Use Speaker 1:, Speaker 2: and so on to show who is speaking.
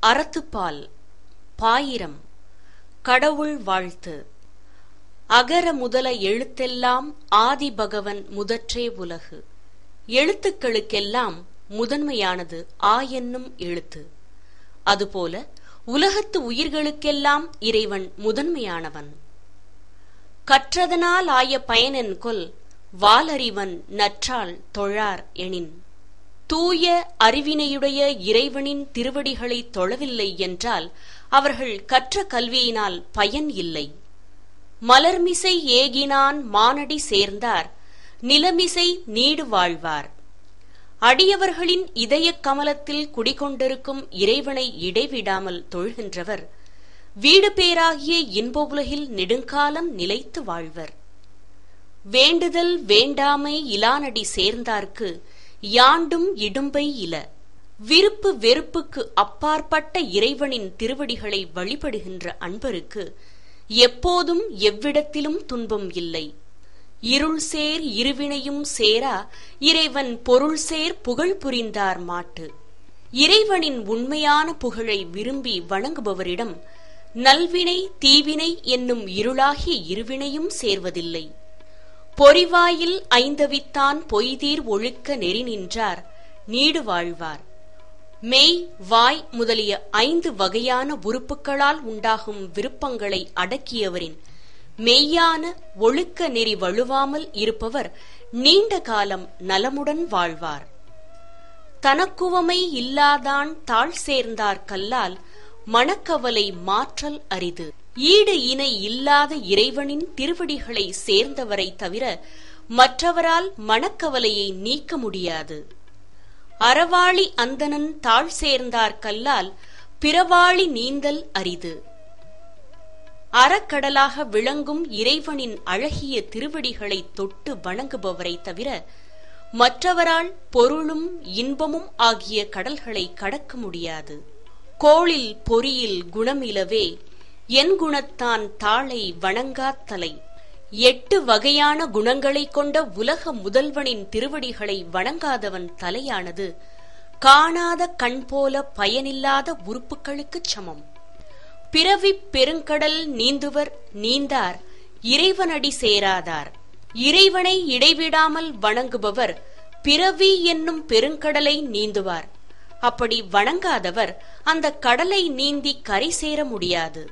Speaker 1: அறத்துப்பால் பாயிரம் கடவுள் வாழ்த்து. அகர முதல எழுத்தெல்லாம் ஆதிபகவன் முதற்றே உலகு. எழுத்துக்களுக்கெல்லாம் முதன்மையானது ஆ என்னும் எழுத்து. அதுபோல உலகத்து உயிர்களுக்கெல்லாம் இறைவன் முதன்மையானவன். கற்றதனால் ஆய பயனென்கொல் வாலறிவன் நற்றால் தொழார் எனின். தூய அறிவினையுடைய இறைவனின் திருவடிகளை தொழவில்லை என்றால் அவர்கள் கற்ற கல்வியினால் பயன் இல்லை. மலர்மிசை ஏகினான் மானடி சேர்ந்தார் நிலமிசை நீடு வாழ்வார். அடியவர்களின் இதய கமலத்தில் குடிகொண்டிருக்கும் இறைவனை இடைவிடாமல் தொழுகின்றவர் வீடு பேராகிய இன்ப உலகில் நெடுங்காலம் நிலைத்து வாழ்வர். வேண்டுதல் வேண்டாமை இலானடி சேர்ந்தார்க்கு யாண்டும் இடும்பை இல. விருப்பு வெறுப்புக்கு அப்பாற்பட்ட இறைவனின் திருவடிகளை வழிபடுகின்ற அன்பருக்கு எப்போதும் எவ்விடத்திலும் துன்பம் இல்லை. இருள் சேர் இருவினையும் சேரா இறைவன் பொருள் சேர் புகழ் புரிந்தார் மாட்டு. இறைவனின் உண்மையான புகழை விரும்பி வணங்குபவரிடம் நல்வினை தீவினை என்னும் இருளாகிய இருவினையும் சேர்வதில்லை. பொறிவாயில் ஐந்தவித்தான் பொய்தீர் ஒழுக்க நெறி நின்றார் நீடு வாழ்வார். மெய் வாய் முதலிய 5 வகையான உறுப்புகளால் உண்டாகும் விருப்பங்களை அடக்கியவரின் மெய்யான ஒழுக்க நெறி வழுவாமல் இருப்பவர் நீண்ட காலம் நலமுடன் வாழ்வார். தனக்குவமை இல்லாதான் தாழ் சேர்ந்தார் கல்லால் மனக்கவலை மாற்றல் அரிது. ஈடு இணை இல்லாத இறைவனின் திருவடிகளை சேர்ந்தவரை தவிர மற்றவரால் மனக்கவலையை நீக்க முடியாது. அறவாளி அந்தணன் தாழ் சேர்ந்தார் கல்லால் பிறவாளி நீந்தல் அரிது. அறக்கடலாக விளங்கும் இறைவனின் அழகிய திருவடிகளை தொட்டு வணங்குபவரை தவிர மற்றவரால் பொருளும் இன்பமும் ஆகிய கடல்களை கடக்க முடியாது. கோளில் பொறியில் குணமிலவே என் குணத்தான் தாளை வணங்காத்தலை. 8 வகையான குணங்களைக் கொண்ட உலக முதல்வனின் திருவடிகளை வணங்காதவன் தலையானது காணாத கண் போல பயனில்லாத உறுப்புகளுக்குச் சமம். பிறவிப் பெருங்கடல் நீந்துவர் நீந்தார் இறைவனடி சேராதார். இறைவனை இடைவிடாமல் வணங்குபவர் பிறவி என்னும் பெருங்கடலை நீந்துவார். அப்படி வணங்காதவர் அந்த கடலை நீந்தி கரை சேர முடியாது.